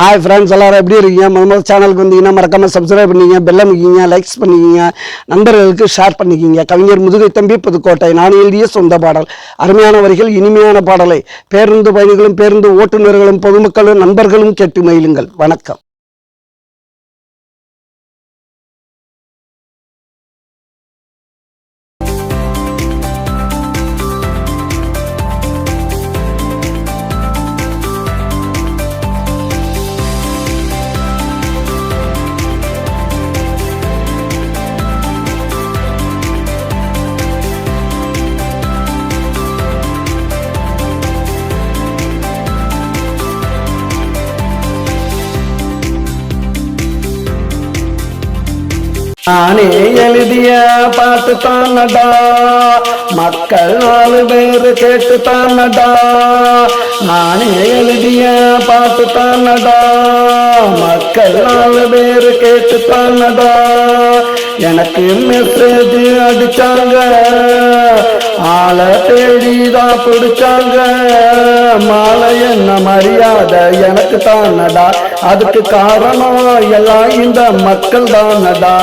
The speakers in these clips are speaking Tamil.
ஹாய் ஃப்ரெண்ட்ஸ், எல்லாரும் எப்படி இருக்கீங்க? முதல் சேனலுக்கு வந்தீங்கன்னா மறக்காமல் சப்ஸ்கிரைப் பண்ணிக்கிங்க, பெல் அமைக்கிங்க, லைக்ஸ் பண்ணிக்கிங்க, நண்பர்களுக்கு ஷேர் பண்ணிக்கிங்க. கவிஞர் முதுகை தம்பி புதுக்கோட்டை. நான் எழுதிய சொந்த பாடல். அருமையான வரிகள், இனிமையான பாடலை பேருந்து பயணிகளும் பேருந்து ஓட்டுநர்களும் பொதுமக்களும் நண்பர்களும் கேட்டு மகிழுங்கள். வணக்கம். நானே எழுதிய பாட்டு தானடா, மக்கள் 4 பேர் கேட்டு தானடா. நானே எழுதிய பாட்டு தானடா, மக்கள் 4 பேர் கேட்டு தானடா. எனக்கு மெசேஜ் அடிச்சாங்க, ஆளை தேடிதான் பிடிச்சாங்க. மாலை என்ன மரியாதை எனக்கு தானடா, அதுக்கு காரணம் எல்லாம் இந்த மக்கள் தானடா.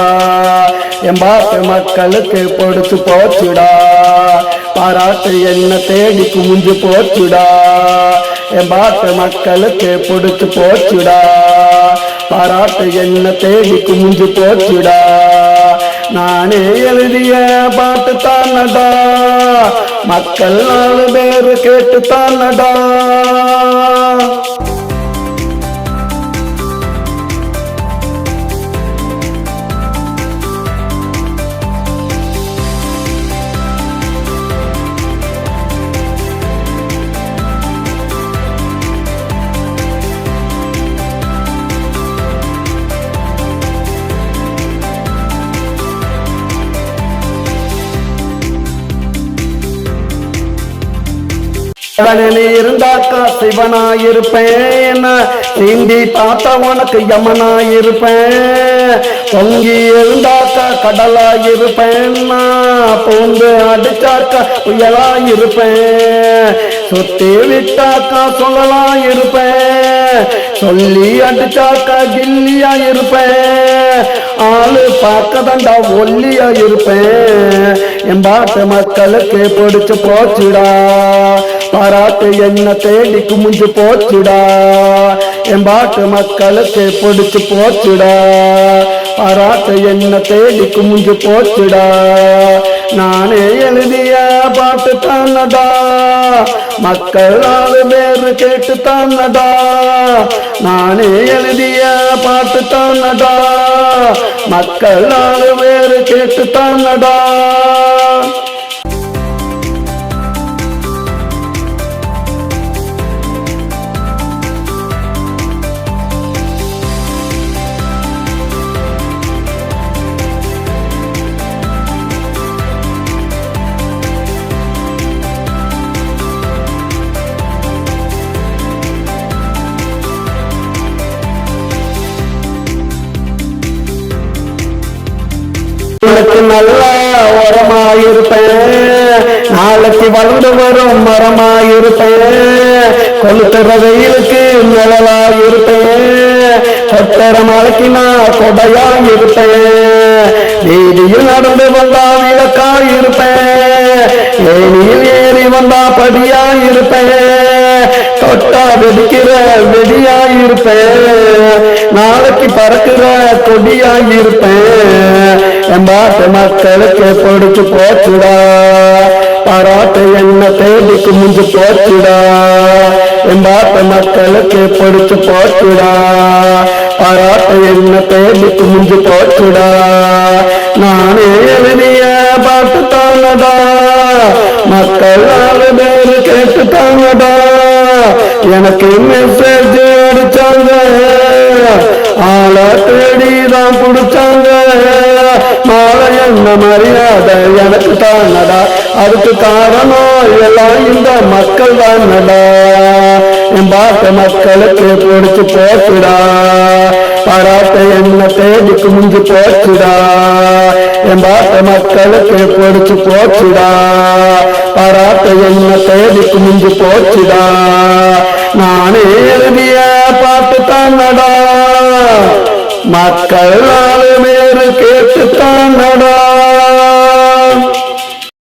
என் பாட்டு மக்களுக்கு பொடிச்சு போச்சுடா, பாராட்டு என்ன தேடி குமிஞ்சு போச்சுடா. என் பாட்டு மக்களுக்கு பொடிச்சு போச்சுடா, பாராட்டு என்ன தேடி குமிஞ்சு போச்சுடா. நானே எழுதிய பாட்டு தானடா, மக்கள் 4 பேர் கேட்டு தானடா. இருந்தாக்கா சிவனாயிருப்பேன், நீந்தி பார்த்தா உனக்கு யமனாயிருப்பேன். பொங்கி இருந்தாக்கா கடலாயிருப்பேன், பூந்து அடிச்சாக்கா புயலாயிருப்பேன். சுத்தி விட்டாக்கா சொல்லலாயிருப்பேன், சொல்லி அடிச்சாக்கா கில்லியா இருப்பேன். ஆளு பார்க்கதாண்டா ஒல்லியா இருப்பேன். என் பாட்டு மக்களுக்கு பிடிச்சு போச்சுடா, பாராட்டு என்ன தேடி குமிஞ்சு போச்சுடா. என் பாட்டு மக்களுக்கு பிடிச்சு போச்சுடா, பாராட்டு என்ன தேடி குமிஞ்சு போச்சுடா. நானே எழுதிய பாட்டு தானடா, மக்கள் 4 பேர் கேட்டு தானடா. நானே எழுதிய பாட்டு தானடா, மக்கள் 4 பேர் கேட்டு தானடா. நல்லா உரமாயிருப்பேன், நாளைக்கு வளர்ந்து வரும் மரமாயிருப்பேன். கொளுத்துற வெயிலுக்கு நிழலாயிருப்பேன், கொத்தர மலைக்கு நான் கொடையாயிருப்பேன். வீதியில் நடந்து வந்தா விளக்காயிருப்பேன், ஏனியில் ஏறி வந்தா படியாயிருப்பேன். தொட்டா வெடிக்கிற வெடியாயிருப்பேன், நாளைக்கு பறக்கிற கொடியாயிருப்பேன். என் பாட்டு மக்களுக்கு பிடிச்சு போச்சுடா, பாராட்டு என்ன தேடி குமிஞ்சு போச்சுடா. என் பாட்டு மக்களுக்கு பிடிச்சு போச்சுடா, பாராட்டு என்ன தேடி குமிஞ்சு போச்சுடா. நானே எழுதிய பாட்டு தானடா, மக்கள் 4 பேர் கேட்டு தானடா. எனக்கு மெசேஜ் அடிச்சாங்க, ஆளை தேடிதான் பிடிச்சாங்க. மாலை என்ன மரியாதை எனக்கு தானடா, அதுக்கு காரணம் எல்லாம் இந்த மக்கள் தானடா. என் பாட்டு மக்களுக்கு பிடிச்சு போச்சுடா, பாராட்டு என்ன தேடி குமிஞ்சு போச்சுடா. என் பாட்டு மக்களுக்கு பிடிச்சு போச்சுடா, பாராட்டு என்ன தேடி குமிஞ்சு போச்சுடா. நானே எழுதிய பாட்டு நடா மக்கள் 4 பேரு கேட்டுத்தான் நடா.